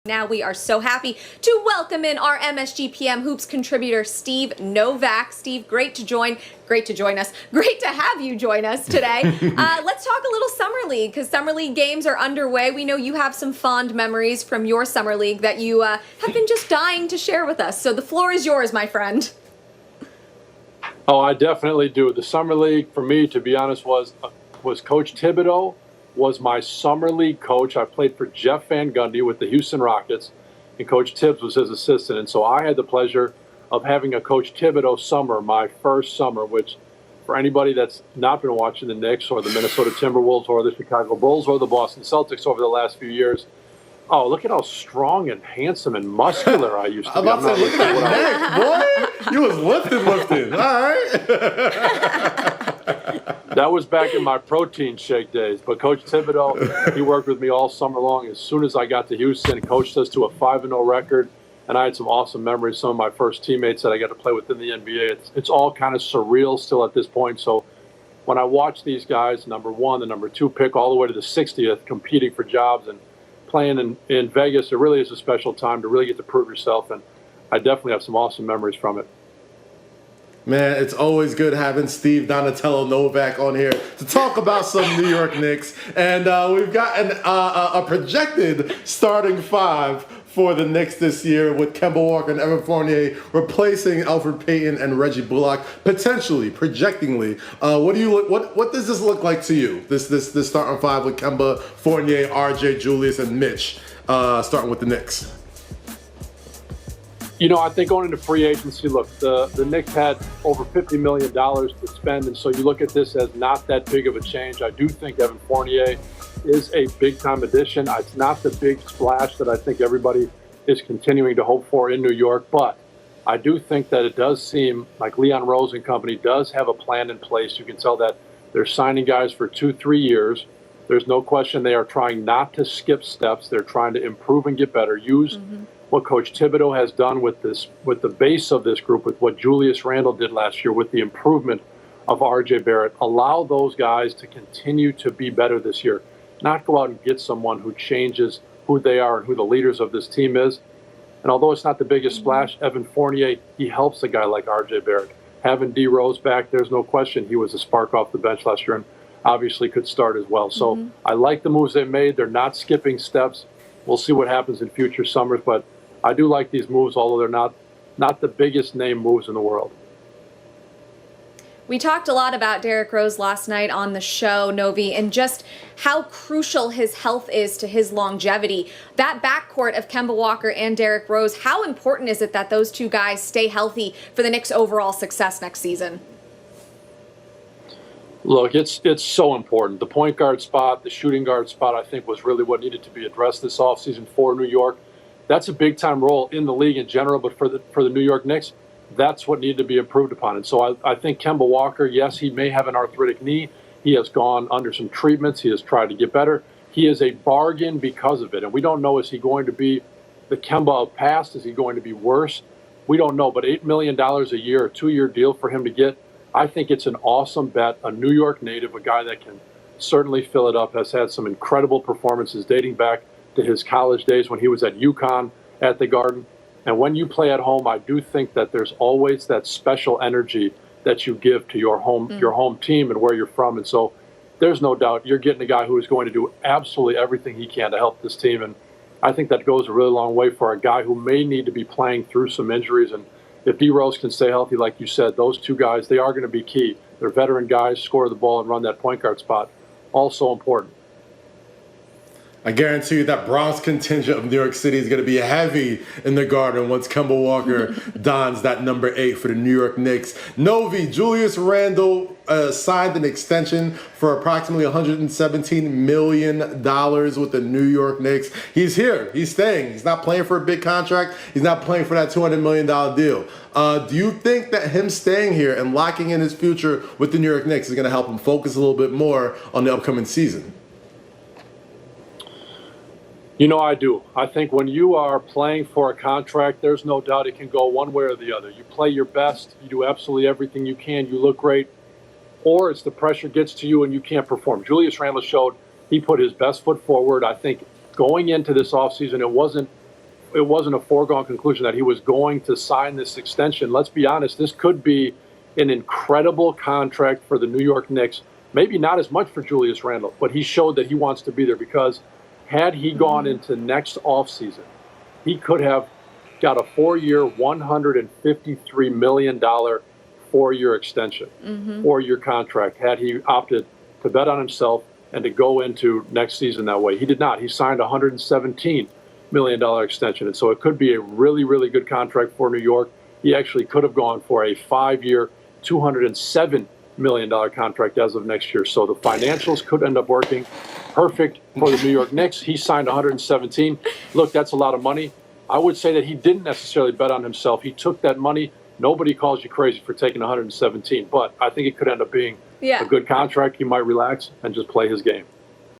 Now we are so happy to welcome in our MSG PM Hoops contributor, Steve Novak. Steve, great to join us. Great to have you join us today. Let's talk a little Summer League, because Summer League games are underway. We know you have some fond memories from your Summer League that you have been just dying to share with us. So the floor is yours, my friend. Oh, I definitely do. The Summer League, for me, to be honest, was Coach Thibodeau. Was my summer league coach. I played for Jeff Van Gundy with the Houston Rockets, and Coach Tibbs was his assistant. And so I had the pleasure of having a Coach Thibodeau summer, my first summer, which for anybody that's not been watching the Knicks or the Minnesota Timberwolves or the Chicago Bulls or the Boston Celtics over the last few years, oh, look at how strong and handsome and muscular I used to be. I'm about to say, look at that neck, boy. You was lifting. All right. That was back in my protein shake days. But Coach Thibodeau, he worked with me all summer long. As soon as I got to Houston, coached us to a 5-0 record. And I had some awesome memories. Some of my first teammates that I got to play with in the NBA. It's all kind of surreal still at this point. So when I watch these guys, number one, the number 2 pick, all the way to the 60th, competing for jobs and playing in Vegas, it really is a special time to really get to prove yourself. And I definitely have some awesome memories from it. Man, it's always good having Steve Donatello Novak on here to talk about some New York Knicks. And we've got a projected starting 5 for the Knicks this year with Kemba Walker and Evan Fournier replacing Elfrid Payton and Reggie Bullock, potentially, projectingly. What does this look like to you, this starting 5 with Kemba, Fournier, RJ, Julius, and Mitch, starting with the Knicks? You know, I think going into free agency, look, the Knicks had over $50 million to spend, and so you look at this as not that big of a change. I do think Evan Fournier is a big-time addition. It's not the big splash that I think everybody is continuing to hope for in New York, but I do think that it does seem like Leon Rose and company does have a plan in place. You can tell that they're signing guys for 2-3 years. There's no question they are trying not to skip steps. They're trying to improve and get better, use what Coach Thibodeau has done with the base of this group, with what Julius Randle did last year, with the improvement of RJ Barrett. Allow those guys to continue to be better this year, not go out and get someone who changes who they are and who the leaders of this team is. And although it's not the biggest splash, Evan Fournier, he helps a guy like RJ Barrett. Having D Rose back, there's no question he was a spark off the bench last year and obviously could start as well. So I like the moves they made. They're not skipping steps. We'll see what happens in future summers, but I do like these moves, although they're not the biggest name moves in the world. We talked a lot about Derrick Rose last night on the show, Novi, and just how crucial his health is to his longevity. That backcourt of Kemba Walker and Derrick Rose, how important is it that those two guys stay healthy for the Knicks' overall success next season? Look, it's so important. The point guard spot, the shooting guard spot, I think was really what needed to be addressed this offseason for New York. That's a big-time role in the league in general, but for the New York Knicks, that's what needed to be improved upon. And so I think Kemba Walker, yes, he may have an arthritic knee. He has gone under some treatments. He has tried to get better. He is a bargain because of it. And we don't know, is he going to be the Kemba of past? Is he going to be worse? We don't know. But $8 million a year, a 2-year deal for him to get, I think it's an awesome bet. A New York native, a guy that can certainly fill it up, has had some incredible performances dating back to his college days when he was at UConn at the Garden. And when you play at home, I do think that there's always that special energy that you give to your home team and where you're from. And so there's no doubt you're getting a guy who is going to do absolutely everything he can to help this team. And I think that goes a really long way for a guy who may need to be playing through some injuries. And if D Rose can stay healthy, like you said, those two guys, they are going to be key. They're veteran guys, score the ball and run that point guard spot. Also important. I guarantee you that Bronx contingent of New York City is going to be heavy in the Garden once Kemba Walker dons that number 8 for the New York Knicks. Novi, Julius Randle signed an extension for approximately $117 million with the New York Knicks. He's here. He's staying. He's not playing for a big contract. He's not playing for that $200 million deal. Do you think that him staying here and locking in his future with the New York Knicks is going to help him focus a little bit more on the upcoming season? You know, I do. I think when you are playing for a contract, there's no doubt it can go one way or the other. You play your best, you do absolutely everything you can, you look great, or it's the pressure gets to you and you can't perform. Julius Randle showed he put his best foot forward. I think going into this offseason, it wasn't it wasn't a foregone conclusion that he was going to sign this extension. Let's be honest, this could be an incredible contract for the New York Knicks. Maybe not as much for Julius Randle, but he showed that he wants to be there, because had he gone into next offseason, he could have got a 4-year, $153 million 4-year extension, 4-year contract, had he opted to bet on himself and to go into next season that way. He did not. He signed a $117 million extension. And so it could be a really, really good contract for New York. He actually could have gone for a 5-year, $207 million contract as of next year. So the financials could end up working perfect for the New York Knicks. He signed 117. Look, that's a lot of money. I would say that he didn't necessarily bet on himself. He took that money. Nobody calls you crazy for taking 117, but I think it could end up being a good contract. He might relax and just play his game.